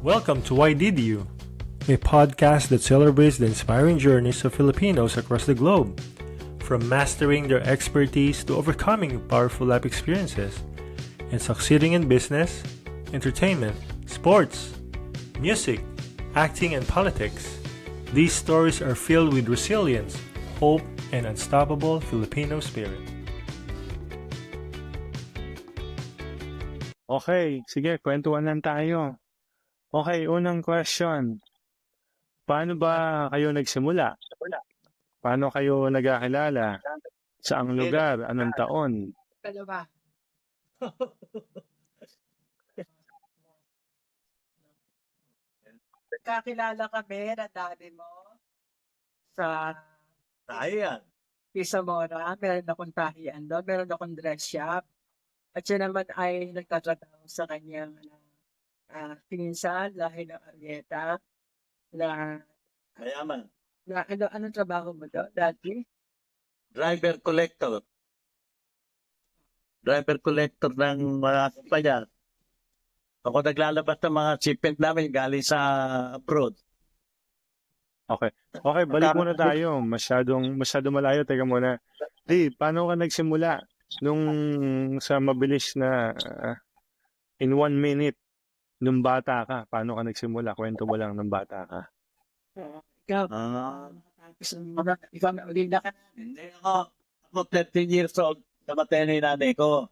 Welcome to Why Did You? A podcast that celebrates the inspiring journeys of Filipinos across the globe, from mastering their expertise to overcoming powerful life experiences and succeeding in business, entertainment, sports, music, acting, and politics. These stories are filled with resilience, hope, and unstoppable Filipino spirit. Okay, sige, kwentuhan lang tayo. Okay, unang question. Paano ba kayo nagsimula? Paano kayo nagkakilala? Saang lugar? Anong taon? Ano ba? Kakilala kami na daddy mo sa Ayan. Pisamora. Meron akong tahian doon. Meron akong dress shop. At siya naman ay nagtatrabaho sa kanyang pinsan, lahi ng Arieta. Mayaman. Anong trabaho mo doon, daddy? Driver collector. Driver collector ng mga kumpanya. Ako naglalabas ng mga shipment namin galing sa abroad. Okay, balik muna tayo. Masyadong malayo. Teka muna. Di, paano ka nagsimula? Nung sa mabilis na in 1 minute, nung bata ka, paano ka nagsimula? Kwento mo lang nung bata ka. Ikaw, ikaw na ulit na ka. Hindi ako 13 years old, namatay na yung nanay ko.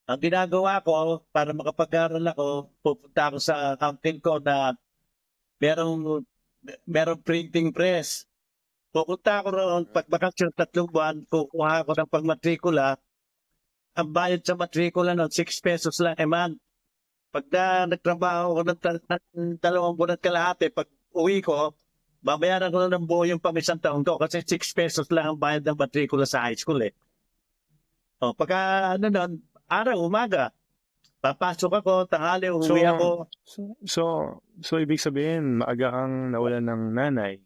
Ang ginagawa ko, para makapag-aral ako, pupunta ako sa accounting ko na merong printing press. Pupunta ako roon, pag bakasyon 3 buwan, kukuha ako ng pagmatrikula. Ang bayad sa matrikula noon, 6 pesos lang a month. Pag nagtrabaho ko ng 2 buwan at kalahati, pag uwi ko, babayaran ko na ng buo yung pang-isang taon ko kasi 6 pesos lang ang bayad ng matrikula sa high school eh. O, pagka noon, araw, umaga, papasok ako, tanghali, uwi ako. So ibig sabihin, maaga kang nawalan ng nanay.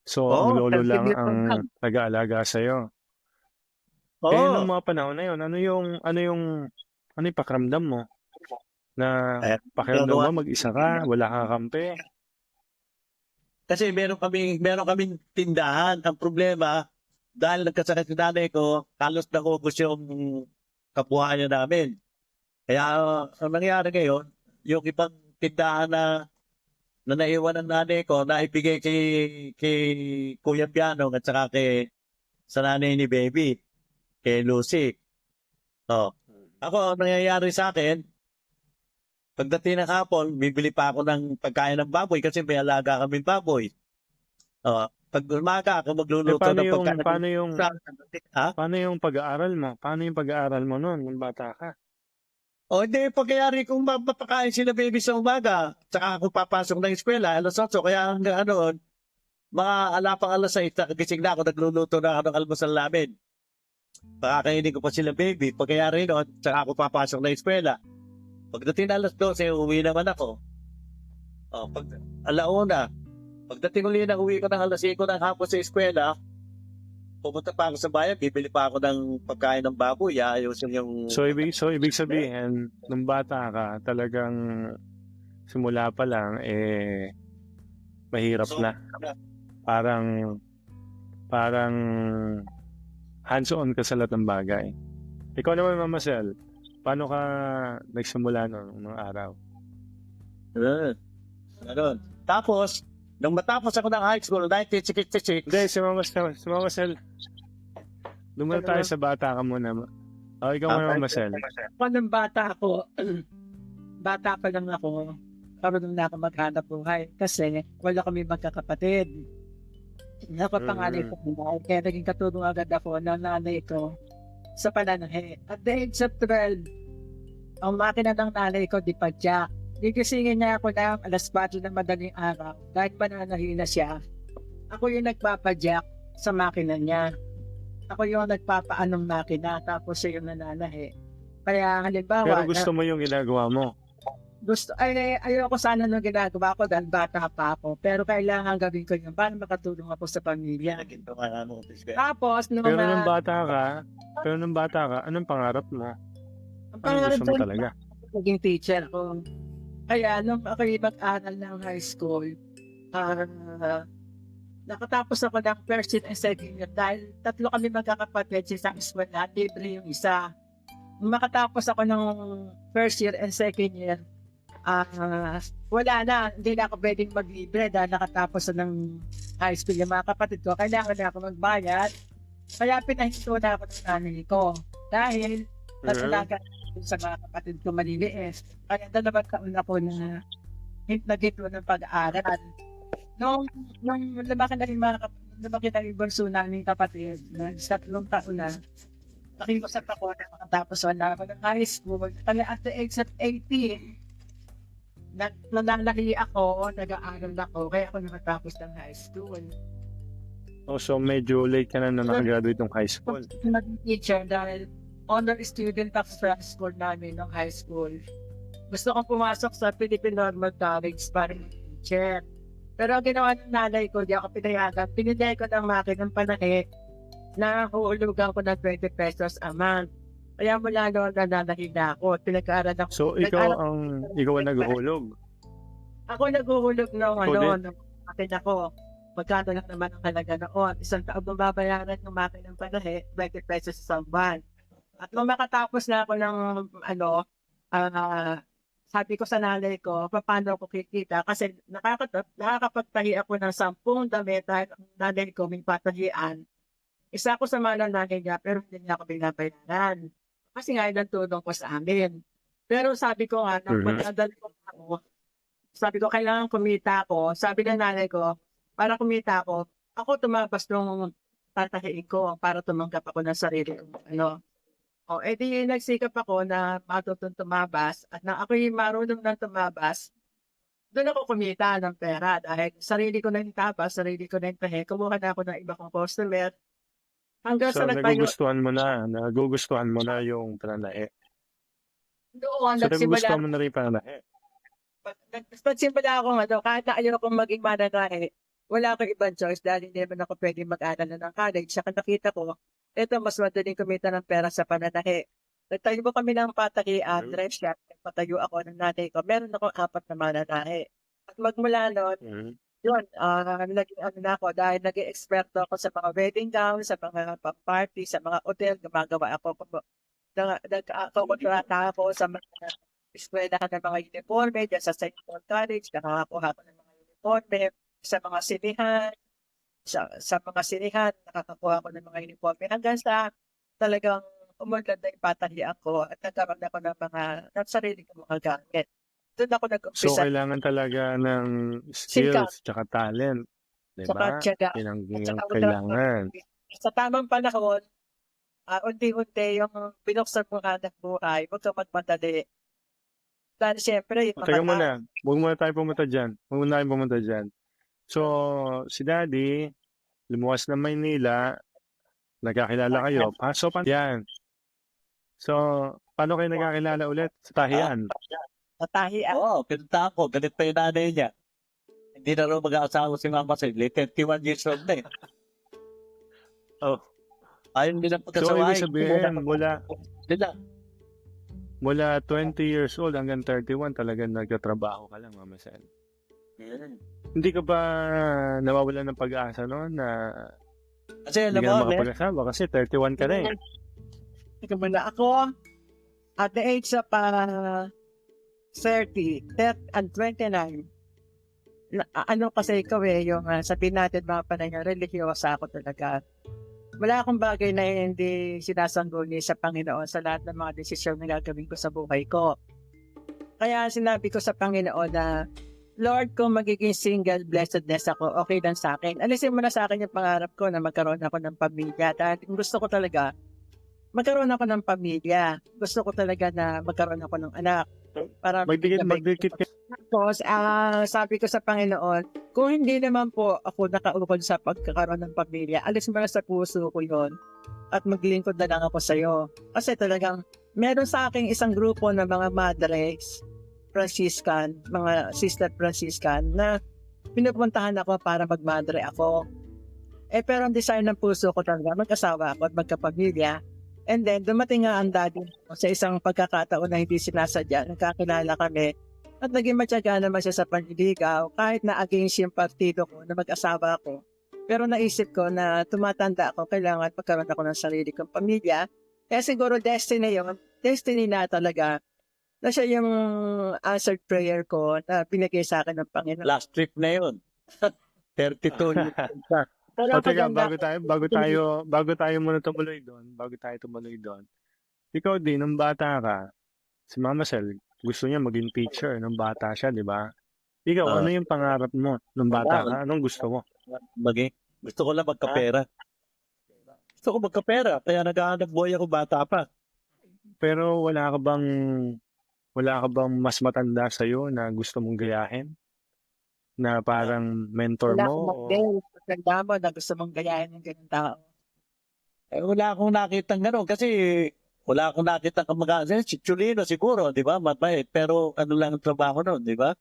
So, Oo, ang lolo lang 13 years ang old lang. nag-aalaga sa'yo. Oo. Eh, nung mga panahon na yun, ano yung pakiramdam mo? Na pakiramdam mo, mag-isa ka, wala kang kampi. Kasi meron kaming tindahan. Ang problema, dahil nagkasakit yung nanay ko, halos nakubos yung kabuhayan namin. Kaya ang nangyari ngayon, yung ibang tindahan na naiwan ng nanay ko, naibigay kay Kuya Piano at saka sa nanay ni Baby, kay Lucy. Oh. Ako, ang nangyayari sa akin, pagdating ng hapon, bibili pa ako ng pagkain ng baboy kasi may alaga kaming baboy. Pag umaga ako magluluto ng pagkain. Paano yung pag-aaral mo? Paano yung pag-aaral mo noon nung bata ka? Hindi, pagyayari kung mapapakain sila baby sa umaga, saka ako papasok ng eskwela, alas 8, kaya hanggang mga alapang alas 6, gising na ako, nagluluto na ako ng almusal namin. Pakakainin ko pa sila baby, pagyayari noon, saka ako papasok ng eskwela. Pagdating na alas 12, uwi naman ako. Pag alauna, pagdating uli na uwi ko ng alas 5 ng hapon sa eskwela, pumunta pa ako sa bayan, bibili pa ako ng pagkain ng baboy, ayusin yung... So ibig sabihin, nung bata ka, talagang simula pa lang, mahirap na. Parang hands-on ka sa lahat ng bagay. Ikaw naman, Mama Sel, paano ka nagsimula nung araw? Ganun. Tapos, nung matapos ako ng high school, 1966, Hindi, si Mama Sel. Lumala tayo sa bata ka muna. Ikaw muna, Mama Sel. Nung bata ako, bata pa lang ako, parang na ako maghanap buhay kasi wala kami magkakapatid. Napapanganay ko na, kaya naging katulong agad ako ng nanay ko sa pananahe. At the age of 12, ang makina ng nanay ko, di pa jack. Gigisingin niya ako ng alas 4 ng madaling araw dahil pananahina siya. Ako yung nagpapadyak sa makina niya. Ako yung nagpapaanong makina tapos siya yung nananahe. Kaya halimbawa... Pero gusto mo yung ginagawa mo? Ayoko sana nung ginagawa ko dahil bata pa ako. Pero kailangan gawin ko yun para makatulong ako sa pamilya. Tapos, Pero nung bata ka, anong pangarap mo? ang Anong gusto mo ko, talaga? naging teacher ako. Kaya nung ako'y mag-aral ng high school, nakatapos ako ng first year and second year dahil tatlo kami magkakapatid sa isang school na libre yung isa. Nung makatapos ako ng first year and second year, wala na, hindi na ako pwedeng mag-libre dahil nakatapos na ng high school yung mga kapatid ko. Kailangan na ako magbayad. Kaya pinahinto na ako ng nanay ko. Dahil natulagan sa mga kapatid ko maliliit. Kaya 2 taon ako na nagito ng pag-aaral. Nung lumaki na rin lumaki na rin bunso namin kapatid, na 3 taon na, nakiusap ako na makatapos wala ako ng high school. Kaya at the age of 18, nananaki ako, nag-aaral ako, kaya ako nakatapos ng high school. Oh, so medyo late ka na nakagraduate ng high school. Naging teacher dahil honor student ako sa school namin ng high school. Gusto kong pumasok sa Philippine Normal College para teacher. Pero ang ginawa ng nanay ko, di ako pinayagan. Pinigay ko ng makinang panakit na huulugan ko ng 20 pesos a month. Kaya mula noon nananahin na ako. Pinag-aaral ako. So ikaw ang naghuhulog. Ako naghuhulog nung din? akin ako. Magkano lang naman ang halaga noon. 1 taon mababayaran ng makinang panahe, 20 pesos sa buwan. At nung makatapos na ako ng sabi ko sa nanay ko, paano ako kikita? Kasi nakakapagtahi ako ng 10 damit dahil ang nanay ko may patahian. Isa ako sa mga nanay niya, pero hindi niya ako binabayaran. Kasi nga yun ang tulong ko sa amin. Pero sabi ko nga, nung pagkadal ko ako, sabi ko, kailangan kumita ako. Sabi ng nanay ko, para kumita ako tumabas nung tatahiin ko para tumanggap ako ng sarili ko. Edi nagsikap ako na matutong tumabas at na ako'y marunong nang tumabas, doon ako kumita ng pera dahil sarili ko na yung tabas, sarili ko na yung tahi, kumuha na ako ng iba kong customer. Hanggang So sa nagtayo, nagugustuhan mo na yung pananahe. doon, So nagsimula nagugustuhan mo na rin yung pananahe. Nagsimula ako kahit na ayaw akong maging mananahe, wala akong ibang choice dahil hindi naman ako pwedeng mag-aral na ng college. Saka nakita ko, ito mas madaling kumita ng pera sa pananahe. Nagtayo mo kami ng patahian, dress shop, patayo ako ng nanay ko. Meron akong 4 na mananahe. At magmula noon, yun, naging na ako dahil naging eksperto ako sa mga wedding gown, sa mga party, sa mga hotel, gumagawa ako. Nagkakontrata ako sa mga eskwelahan ng mga uniforme, dyan sa St. Paul College, nakakakuha ko ng mga uniforme, sa mga sinihan, sa mga sinihan, nakakakuha ko ng mga uniforme hanggang sa talagang umunlad na yung patahian ko at nagkaroon ako ng sarili kong mga gamit. Doon ako So nag-umpisa. kailangan talaga ng skills tsaka talent. Saka Diba? tiyaga. Yan ang Saka kailangan. Sa tamang panahon, unti-unti yung binuksan mo hanap buhay, huwag kang magmadali. Dahil siyempre, yung Teka muna, huwag muna tayo pumunta dyan. So, si Daddy, lumuwas ng Maynila, nagkakilala kayo, pasok pa yan. So, paano kayo nagkakilala ulit? Sa tahian? Natahian. Oo, pinunta ako. Ganit pa yung nanay niya. Hindi na rin mag-aasawa si Mama Sidley. 31 years old na eh. Oh. Ayun din ang So, pagkasawahin. ibig sabihin, Sila. mula 20 years old hanggang 31, talagang nagtatrabaho ka lang, Mama Sen. Hindi ka ba nawawalan ng pag-asa noon na Kasi hindi alam ka na mo, makapag-asawa kasi 31 ka na eh. Ako, at the age of 30 and 29, kasi ikaw yung sabihin natin mga panahon, religyosa ako talaga. Wala akong bagay na hindi sinasangguni sa Panginoon sa lahat ng mga desisyon na gagawin ko sa buhay ko. Kaya sinabi ko sa Panginoon na, Lord, kung magiging single, blessedness ako, okay lang sa akin. Alisin mo na sa akin yung pangarap ko na magkaroon ako ng pamilya. Dahil gusto ko talaga, magkaroon ako ng pamilya. Gusto ko talaga na magkaroon ako ng anak. Para Magdikit ka. Tapos, sabi ko sa Panginoon, kung hindi naman po ako nakaukol sa pagkakaroon ng pamilya, alis mo na sa puso ko yon at maglingkod na lang ako sa iyo. Kasi talagang, meron sa akin isang grupo ng mga madres, Franciscan, mga sister Franciscan, na pinupuntahan ako para magmadre ako. Pero ang desire ng puso ko talaga, mag-asawa ako at magkapamilya. And then, dumating nga ang daddy ko sa isang pagkakataon na hindi sinasadya, nagkakilala kami. At naging matyaga naman siya sa panliligaw kahit na against yung partido ko na mag-asawa ako. Pero naisip ko na tumatanda ako, kailangan magkaroon ako ng sarili kong pamilya. Kaya siguro destiny yun, destiny na talaga na siya yung answered prayer ko na binigay sa akin ng Panginoon. Last trip na yun. 32 years na. Pero O teka, maganda- bago tayo muna tumuloy doon. Ikaw din, nung bata ka, si Mama Sel, gusto niya maging teacher nung bata siya, di ba? Ikaw, Ah. ano yung pangarap mo nung bata ka? Anong gusto mo? Gusto ko lang magkapera. Gusto ko magkapera. Kaya nag-aanap buhay ako bata pa. Pero wala ka bang mas matanda sa'yo na gusto mong gayahin? Na parang mentor wala mo? akong mag-dare. Maganda mo na gusto mong gayahin ng ganyan tao. Wala akong nakitang gano'n. Kasi wala akong nakitang kamag-anak. Si Chulino siguro, di ba? Mabait. Pero ano lang ang trabaho nun, di ba?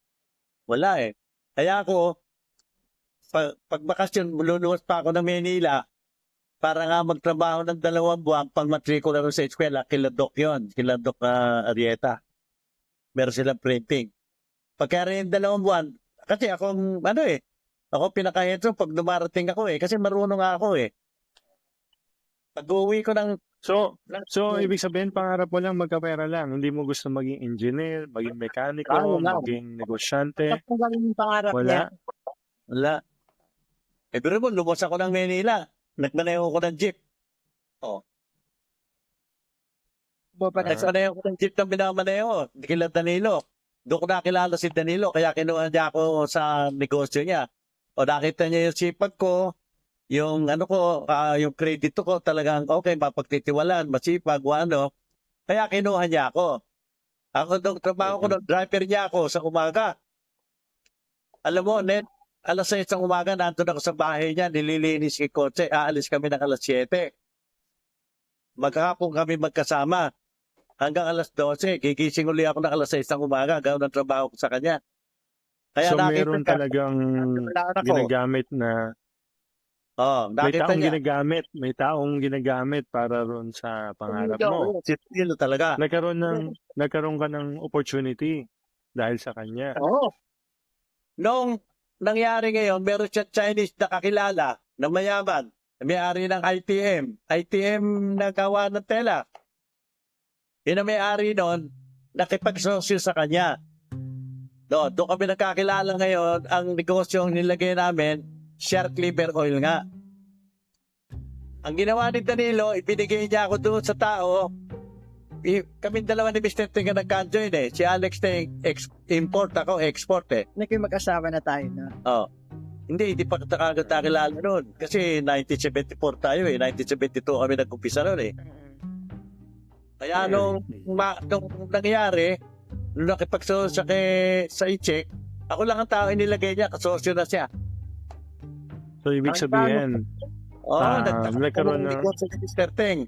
Wala eh. Kaya ako, pag bakasyon, luluwas pa ako ng Manila para nga magtrabaho ng 2 buwan pang matrikula rin sa eskwela. Kila Doc yun. Kila Doc Arieta. Meron silang printing. Pagka rin 2 buwan, kasi ako pinaka-hetero pag dumarating ako eh. Kasi marunong ako eh. Pag uwi ko ng So, ibig sabihin, pangarap mo lang magkapera lang. Hindi mo gusto maging engineer, maging mekaniko, Wala. maging negosyante. Tapos lang yung pangarap niya. Wala. Wala. Pero mo, lumos ako ng Manila. Nagmaneho ko ng jeep. Nagmaneho ko ng jeep na binamaneho. Kila Danilo. Doon ko nakilala si Danilo. Kaya kinuha niya ako sa negosyo niya. O nakita niya yung sipag ko. Yung yung credit ko talagang okay, mapagtitiwalaan, masipag, Kaya kinuha niya ako. Ako doon, trabaho ko doon, driver niya ako sa umaga. Alam mo, alas 6 ng umaga, nandun ako sa bahay niya, nililinis yung kotse, aalis kami ng alas 7. Maghapon kami magkasama. Hanggang alas 12, gigising uli ako ng alas 6 ng umaga, gawin ang trabaho ko sa kanya. So, nakita meron ka- talagang Wala ako. ginagamit na may taong ginagamit para ron sa pangarap mo. Si Danilo talaga. Nagkaroon ka ng opportunity dahil sa kanya. Oo. Nung nangyari ngayon, meron siya Chinese na kakilala na mayaman. May-ari ng ITM. ITM na gawa ng tela. Yun ang may-ari nun, nakipagsosyo sa kanya. Doon kami nagkakilala ngayon. Ang negosyo ang nilagay namin, shark liver oil nga. Ang ginawa ni Danilo, ibinigay niya ako doon sa tao. Kaming dalawa ni Mr. Ting na nagka-join eh. Si Alex Ting, import ako, export eh. Naging mag-asawa na tayo na. Hindi pa kagad nakilala noon. Kasi 1974 tayo eh. 1972 kami nag-umpisa noon eh. Kaya nung nangyari, nung nakipagsosyo sa i-check, ako lang ang tao inilagay niya, kasosyo na siya. So, ibig sabihin, nagkaroon ng negosyo ni Mr. Ting.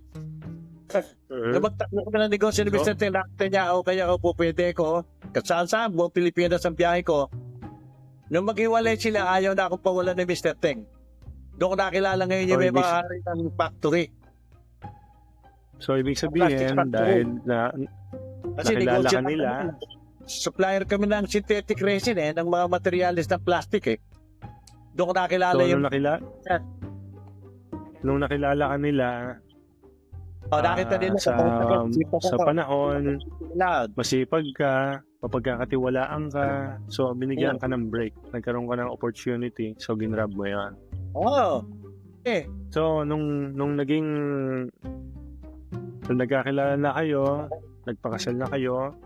Nung magtakbo kami ng negosyo ni Mr. Ting, nakita niya, kaya ako po pwede ko. Saan buong Pilipinas ang biyahe ko. Nung maghiwalay sila, ayaw na akong pawalan ni Mr. Ting. Doon ko nakilala ngayon yung may mga hari ng factory. So, ibig sabihin, dahil Kasi nakilala negosyo ka nila, supplier kami ng synthetic resin ng mga materialis ng plastic eh. Doon ko nakilala so, yung... nung nakilala ka nila, nakita nila sa panahon, masipag ka, mapagkakatiwalaan ka, so binigyan ka ng break, nagkaroon ka ng opportunity, so ginrab mo yan. So, nung nagkakilala na kayo, nagpakasal na kayo,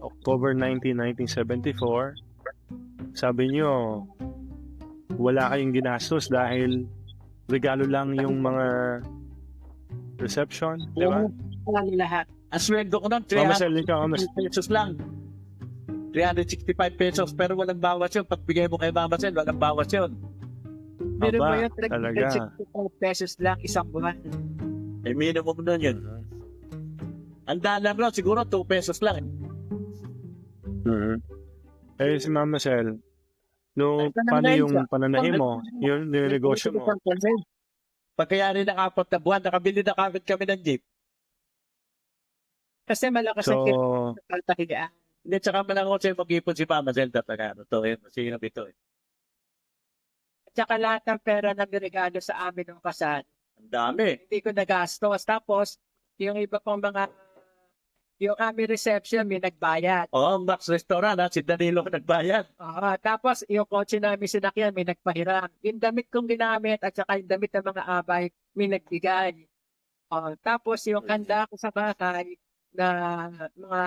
October 19, 1974, sabi niyo, wala kayong ginastos dahil regalo lang yung mga reception, di ba? Wala lahat. Ang sweldo ko nun, 300 pesos lang. 365 pesos, pero walang bawas yun. Pagbigay mo kay Mama Sel, walang bawas yun. Pero Aba, ba yun, talaga. 65 pesos lang isang buwan. Minimum nun yun. Ang dalang nun, siguro 2 pesos lang. Eh, si Mama Sel, paano yung pananahin mo, yung negosyo mo? Pagkayari ng 4 na buwan, nakabili na kami ng jeep. Kasi malakas ang So, kaltahigaan. Hindi, tsaka man ako sa'yo mag-ipon si Mama Zelda pag ano to, masihirap ito eh. Tsaka lahat ng pera na regalo sa amin ng kasal, Ang dami. hindi ko nagastos. Tapos, yung iba pang mga, yung aming reception, may nagbayad. Oo, Max Restaurant si Danilo nagbayad. Tapos, yung kotse namin sinakyan, may nagpahiram. Yung damit kong ginamit at saka yung damit ng mga abay, may nagbigay. Tapos, yung handa ko sa bahay, na mga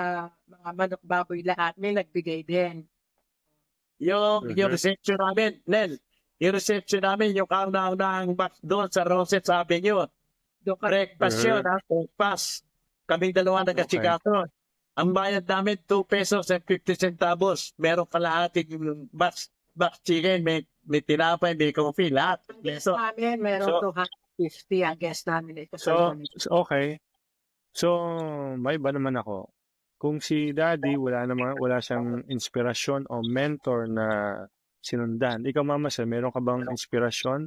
manok baboy lahat, may nagbigay din. Yung reception namin, Nel, yung reception namin, yung kauna-unahang Max doon sa Rosette Avenue. Doon ka, Breakfast yun, breakfast. Kaming dalawa nag-asikaso. Ang bayad namin, 2 pesos and 50 centavos. Meron kalahating yung box chicken, may tinapay, may coffee, lahat. guest namin, meron 250 ang guest namin. Ito Okay. So, may iba naman ako. Kung si Daddy, wala siyang inspirasyon o mentor na sinundan. Ikaw, Mama Sel, meron ka bang inspirasyon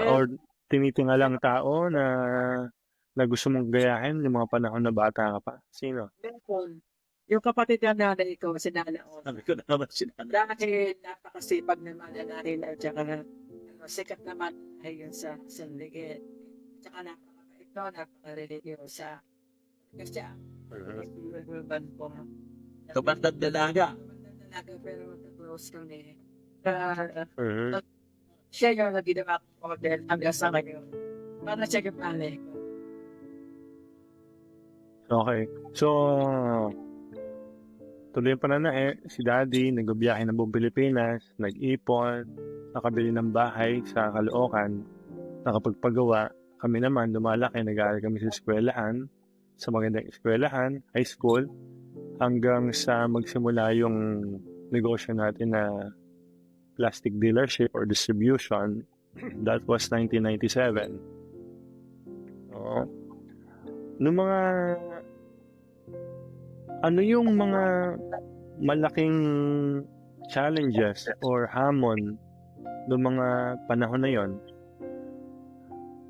or tinitingalang tao na gusto mong gayahin yung mga panahon na bata ka pa? Sino? Yung kapatid ng nanay ko, si Nana O. Sabi ko na naman sila. Dahil napakasipag naman na natin at saka sikat naman ay yun sa Sanligid. Tsaka napakabait to, napaka-religyosa. Kasi Kabantad dalaga. pero close kami. Mhm. Siya yung naginawa ko model hanggang sa ngayon. Para siya yung nanay ko. Okay. So, tuloy pa na si Daddy, nagbiyahe ng buong Pilipinas, nag-ipon, nakabili ng bahay sa Caloocan, nakapagpagawa. Kami naman, lumalaki, nag-aaral kami sa eskwelahan, sa magandang eskwelahan, high school, hanggang sa magsimula yung negosyo natin na plastic dealership or distribution. That was 1997. Oo. Nung mga ano yung mga malaking challenges or hamon noong mga panahon na yon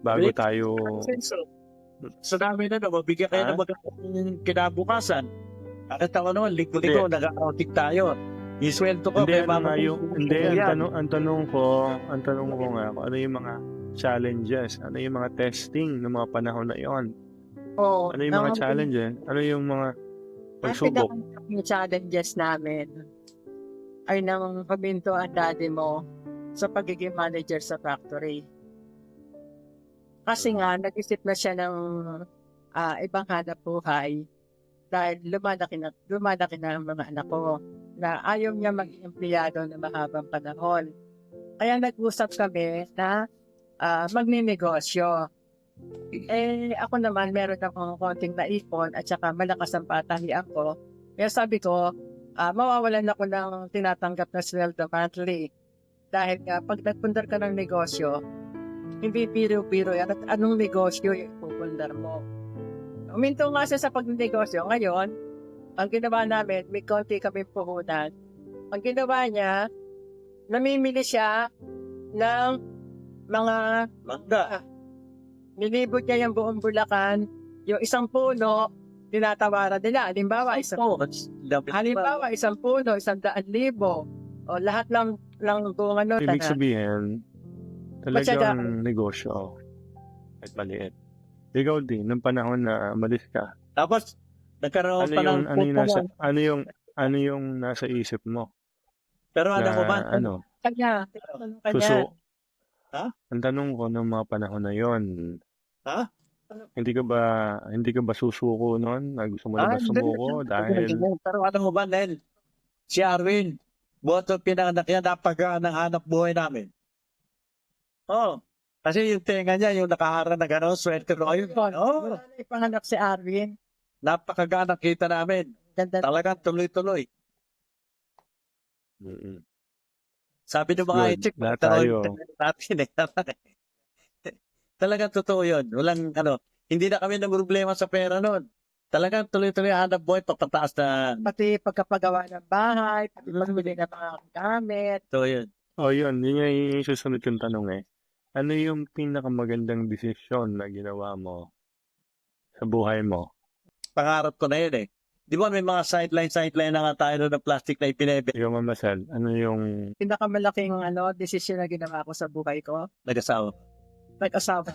bago tayo Sa dami na mabigyan kayo ng magandang kinabukasan. Kahit ako naman, linggo-linggo, nag-outing tayo. Iswelto ko. hindi kay ano Mama nga ko. yung hindi ang tanong ko nga kung ano yung mga challenges, ano yung mga testing ng mga panahon na yon, ano yung mga challenges, ano yung mga pagsubok. Yung challenges namin ay nang paminto ang daddy mo sa pagiging manager sa factory. Kasi nga, nag-isip na siya ng ibang hanap buhay dahil lumalaki na ang mga anak ko na ayaw niya maging empleyado na mahabang panahon. Kaya nag-usap kami na magninegosyo. Ako naman, meron akong konting naipon at saka malakas ang patahian ko. Kaya sabi ko, mawawalan ako ng tinatanggap na sweldo monthly. Dahil nga, pag nagpundar ka ng negosyo, hindi biro-biro yan. At anong negosyo yung pupundar mo? Uminto nga siya sa pagnegosyo. Ngayon, ang ginawa namin, may konti kami puhunan. Ang ginawa niya, namimili siya ng mga Mangga. nilibot niya yung buong Bulacan, yung isang puno, tinatawaran nila. Halimbawa, isang puno, 100,000. O lahat ng bunga nun. Ibig sabihin, talagang negosyo at maliit. Ikaw din, nung panahon na umalis ka, Tapos, nagkaroon pa ng ano yung nasa isip mo? Pero Na, alam mo ba, Kanya. Ha? Ang tanong ko ng mga panahon na yon, Ha? hindi ka ba susuko noon? Gusto mo na ba sumuko? Dahil, Pero alam mo ba, Nel, si Arwin, buhat ang pinanganak yan, napagaan ng hanap buhay namin. Kasi yung tenga niya, yung nakahara na gano'n, swerte ko yun. Wala na ipanganak si Arwin. Napakagana kita namin. Ganda. Talagang tuloy-tuloy. mm, Sabi ng mga Good. itik, Lahat tayo. natin Talagang totoo yun. Walang hindi na kami ng problema sa pera noon. Talagang tuloy-tuloy hanap buhay, papataas na. Pati pagkapagawa ng bahay, pati pagbili ng mga gamit. So yun. yun yung susunod kong tanong Ano yung pinakamagandang desisyon na ginawa mo sa buhay mo? Pangarap ko na yun Di ba may mga sideline na nga tayo ng plastic na ipinebe Ikaw, Mama Sel, ano yung Pinakamalaking desisyon na ginawa ko sa buhay ko, nag-asawa? nag-asawa.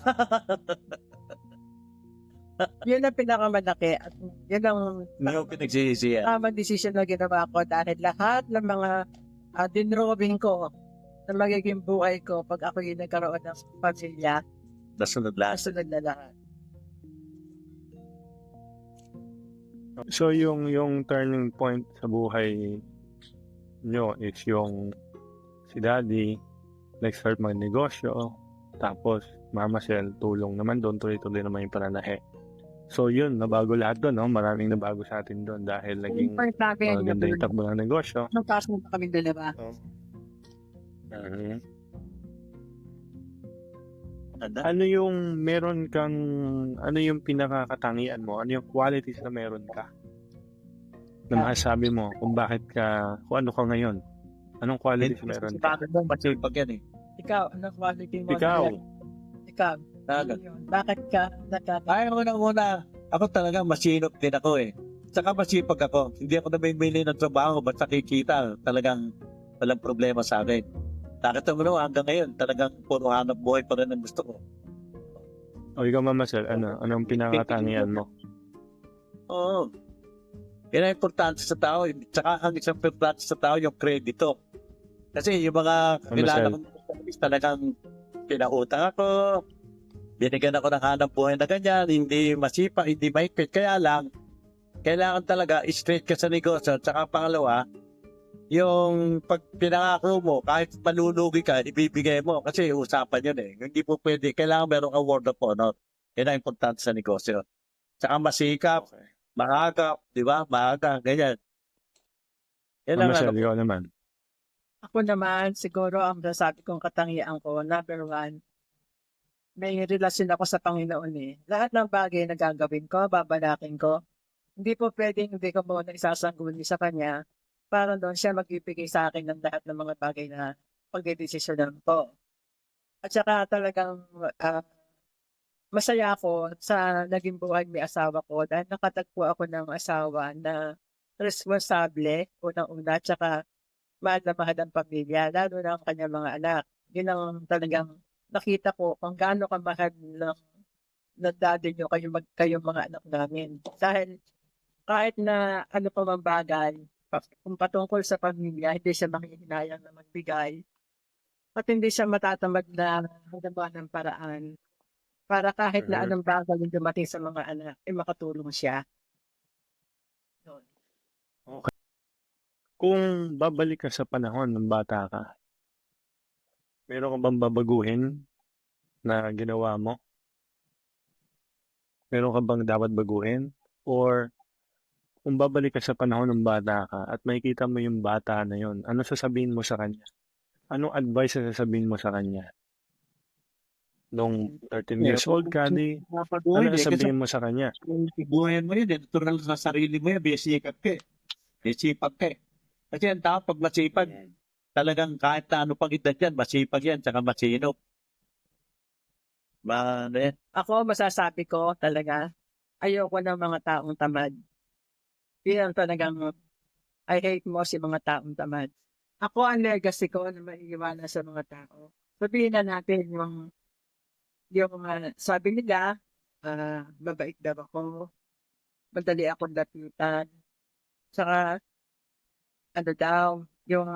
Yun ang pinakamalaki at yun ang Ano pinagsisisihan? tamang desisyon na ginawa ko dahil lahat ng mga dinrobing ko na magiging buhay ko pag ako yung nagkaroon ng pamilya, Nasunod lahat. nasunod na lahat. So yung turning point sa buhay nyo is yung si Daddy nag-start mag-negosyo, tapos Mama Sel tulong naman doon, tuloy-tuloy naman yung pananahe. So yun, nabago lahat doon, no? Maraming nabago sa atin doon dahil naging Point namin, maganda yung takbo ng negosyo. nung pasok na kami dalawa. Mhm. Anda? Ano yung meron kang, ano yung pinakakatangian mo? Ano yung qualities na meron ka? Na masasabi mo kung bakit ka, kung ano ka ngayon? Anong qualities meron ka? Bakit mo? Masipag yan eh. Ikaw, ano quality mo? Ikaw, Ikaw. Talaga. Yun. Bakit ka Ay, una. Ako talaga masinop din ako eh. Saka masipag ako. Hindi ako namimili ng trabaho. Basta kikita. Talagang walang problema sa akin. Nakita mo naman hanggang ngayon. Talagang puro hanap buhay pa rin ang gusto ko. o ikaw Mama Sel, anong pinakakatangian mo? Oo. Yan ang importante sa tao. Saka ang isang importante sa tao yung kredito. Kasi yung mga kilala kong service talagang pinautang ako. Binigyan ako ng hanap buhay na ganyan. Hindi masipa, hindi mahigpit. Kaya lang, kailangan talaga straight ka sa negosyo. At saka pangalawa, yung pag pinangako mo, kahit malulugi ka, ibibigay mo. Kasi usapan yun eh. Hindi po pwede. Kailangan meron ka word of honor. Yan ang importante sa negosyo. Saka masikap, maagap, di ba? Maaga, ganyan. Yan ang Mama Sel, ano. ikaw naman. Ako naman, siguro ang masasabi kong katangian ko, number one, may relasyon ako sa Panginoon eh. Lahat ng bagay na gagawin ko, babalakin ko. Hindi po pwedeng hindi ko muna isasangguni sa Kanya para doon siya magbibigay sa akin ng lahat ng mga bagay na pagdedesisyonan ko. At saka talagang masaya ako sa naging buhay may asawa ko dahil nakatagpo ako ng asawa na responsable, unang-una, at saka mahal na mahal ang pamilya, lalo na ang kanyang mga anak. Yun ang talagang nakita ko kung gaano kamahal ng daddy nyo kayong mga anak namin. Dahil kahit na ano pa mang bagay, kung patungkol sa pamilya, hindi siya manghihinayang na magbigay at hindi siya matatamad na magawa ng paraan para kahit na anong bagay yung dumating sa mga anak, makatulong siya. Yun. Kung babalik ka sa panahon ng bata ka, meron ka bang babaguhin na ginawa mo? Meron ka bang dapat baguhin? Or kung babalik ka sa panahon ng bata ka at makikita mo yung bata na yun, ano sasabihin mo sa kanya? Anong advice na sasabihin mo sa kanya? Nung 13 years old ka, di, ano sasabihin mo sa kanya? Buhayan mo yun, natural sa sarili mo yan, besikap ka eh. Besipag ka eh. Kasi ang tao pag masipag, talagang kahit na ano pang edad yan, masipag yan, tsaka masinop. Ako, masasabi ko talaga, ayoko ng mga taong tamad. Yan talagang, I hate mo si mga taong tamad. Ako, ang legacy ko na maiiwanan sa mga tao. Sabihin na natin yung sabi nila, mabait daw ako, madali akong lapitan, saka, ano daw, yung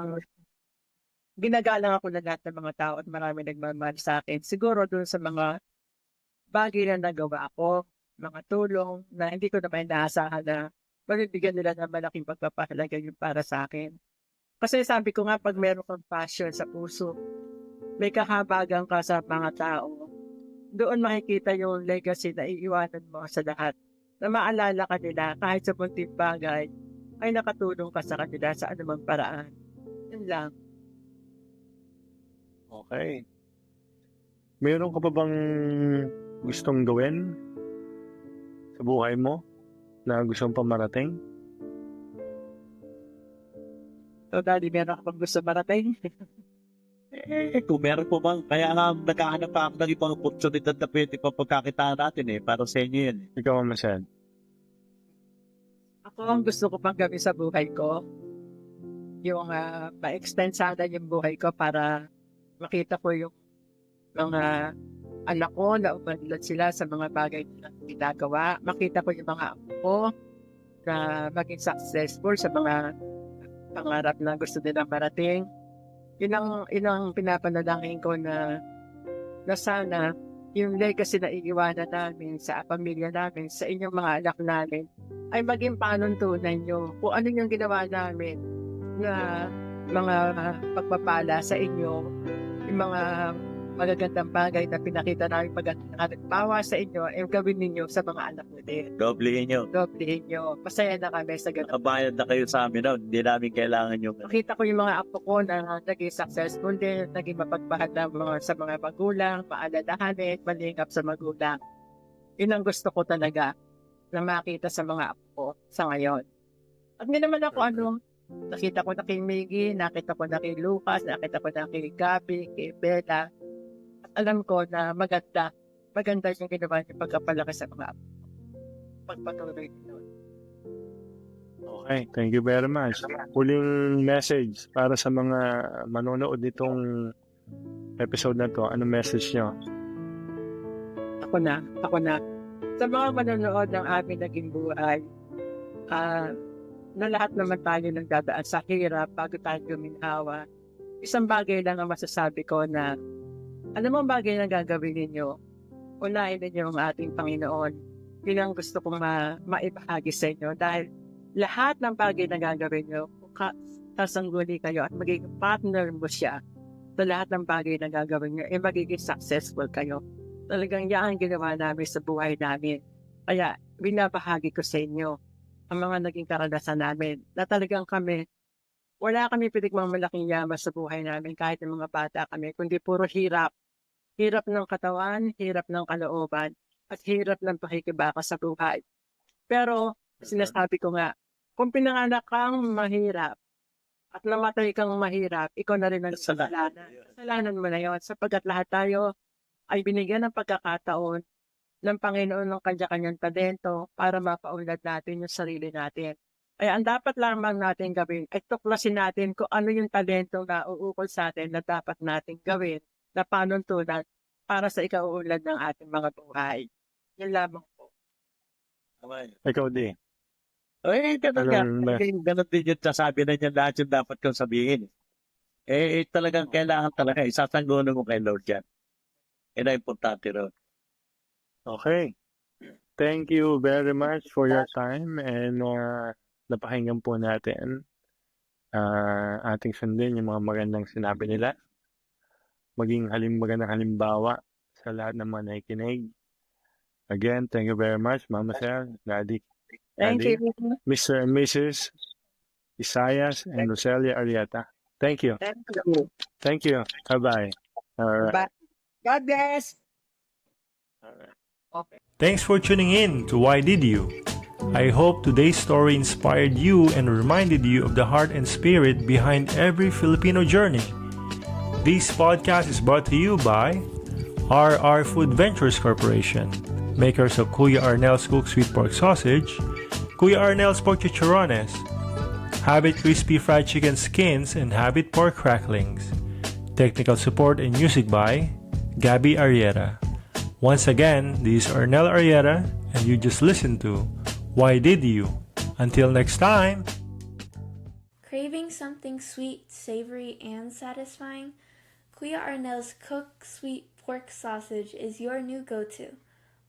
ginagalang ako na lahat ng mga tao at marami nagmamahal sa akin. Siguro dun sa mga bagay na nagawa ako, mga tulong na hindi ko naman inaasahan na mabibigyan nila ng malaking pagpapahalaga yung para sa akin. Kasi sabi ko nga, pag meron kang passion sa puso, may kahabagan ka sa mga tao, doon makikita yung legacy na iiwanan mo sa lahat. Na maalala ka nila kahit sa munting bagay, ay nakatulong ka sa kanila sa anumang paraan. Yun lang. Okay. Meron ka pa bang gustong gawin sa buhay mo na gustong pamarating? So, Daddy, meron ka pang gusto marating? Kung meron po bang, kaya nga naghahanap pa ako ng ibang oportunidad na pwede pa pagkakitaan natin eh, para sa inyo yan. Ikaw, Mama Sel. Ako ang gusto ko pang gawin sa buhay ko, yung ma-extend sana yung buhay ko para makita ko yung mga anak ko na umunlad sila sa mga bagay na ginagawa. Makita ko yung mga apo ko na maging successful sa mga pangarap na gusto nilang marating. Yun ang pinapanalangin ko na sana yung legacy na iiwanan namin sa pamilya namin, sa inyong mga anak namin, ay maging panuntunan nyo kung ano yung ginawa namin na mga pagpapala sa inyo, yung mga magagandang bagay na pinakita namin magandang halimbawa sa inyo, eh gawin ninyo sa mga anak nyo din. Doblehin nyo. Doblehin nyo. Masaya na kami sa ganun. Nakabayad na kayo sa amin noon. Hindi namin kailangan yung... Nakita ko yung mga apo ko na naging successful din, naging mapagmahal na sa mga magulang, maalalahanin, malingap sa magulang. Yun ang gusto ko talaga na makita sa mga apo ko sa ngayon. At hindi naman ako nakita ko na kay Miggy, nakita ko na kay Lucas, nakita ko na kay Gabby, kay Bella. At alam ko na maganda yung ginawa niyo pagkapalaki sa mga apo. Pagpatuloy nyo. Okay, thank you very much. Huling message para sa mga manonood nitong episode na to. Anong message nyo? Ako na. Sa mga manonood ng aming naging buhay, na lahat naman tayo nagdadaan sa hirap bago tayo guminhawa. Isang bagay lang ang masasabi ko na ano mong bagay na gagawin ninyo, unahin ninyo ang ating Panginoon. Yun ang gusto kong maibahagi sa inyo dahil lahat ng bagay na gagawin nyo, kasangguni kayo at magiging partner mo siya sa lahat ng bagay na gagawin nyo, magiging successful kayo. Talagang yan ang ginawa namin sa buhay namin. Kaya binabahagi ko sa inyo ang mga naging karanasan namin na talagang wala kami malaking yaman sa buhay namin kahit ng mga bata kami, kundi puro hirap. Hirap ng katawan, hirap ng kalooban, at hirap ng pakikibaka sa buhay. Pero sinasabi ko nga, kung pinanganak kang mahirap at namatay kang mahirap, ikaw na rin ang kasalanan. Kasalanan mo na yun sapagkat lahat tayo ay binigyan ng pagkakataon ng Panginoon ng kanya-kanyang talento para mapaunlad natin yung sarili natin. Kaya ang dapat lamang natin gawin ay tuklasin natin kung ano yung talento na uukol sa atin na dapat natin gawin na panuntunan para sa ikauunlad ng ating mga buhay. Yan lamang po. Ikaw, Di. Ganun din yung sasabi na niya lahat yung dapat kong sabihin. Talagang kailangan talaga. Isasanggunan mo kay Lord yan. Yan ang importante ron. Okay. Thank you very much for your time and napakinggan po natin ating sundin yung mga magandang sinabi nila. Maging magandang halimbawa sa lahat ng mga nakikinig. Again, thank you very much, Mama Sel, Daddy. Thank you. Mr. and Mrs. Isaias and Roselia Arieta. Thank you. Thank you. Thank you. Bye-bye. All right. Bye. God bless. All right. Okay. Thanks for tuning in to Why Did You? I hope today's story inspired you and reminded you of the heart and spirit behind every Filipino journey. This podcast is brought to you by RR Food Ventures Corporation, makers of Kuya Arnel's Cooked Sweet Pork Sausage, Kuya Arnel's Pork Chicharrones, Habit Crispy Fried Chicken Skins, and Habit Pork Cracklings. Technical support and music by Gabby Arrieta. Once again, this is Arnel Arrieta, and you just listened to Why Did You? Until next time! Craving something sweet, savory, and satisfying? Kuya Arnel's Cooked Sweet Pork Sausage is your new go-to.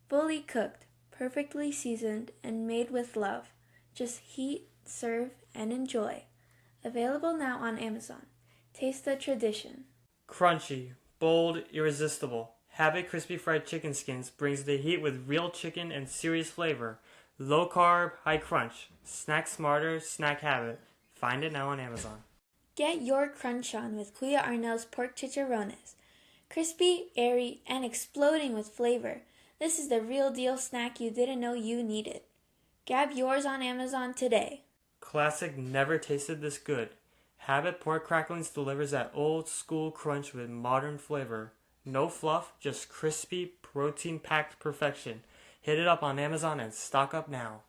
Fully cooked, perfectly seasoned, and made with love. Just heat, serve, and enjoy. Available now on Amazon. Taste the tradition. Crunchy, bold, irresistible. Habit Crispy Fried Chicken Skins brings the heat with real chicken and serious flavor. Low carb, high crunch. Snack smarter, snack habit. Find it now on Amazon. Get your crunch on with Kuya Arnel's Pork Chicharrones. Crispy, airy, and exploding with flavor. This is the real deal snack you didn't know you needed. Grab yours on Amazon today. Classic, never tasted this good. Habit Pork Cracklings delivers that old school crunch with modern flavor. No fluff, just crispy, protein-packed perfection. Hit it up on Amazon and stock up now.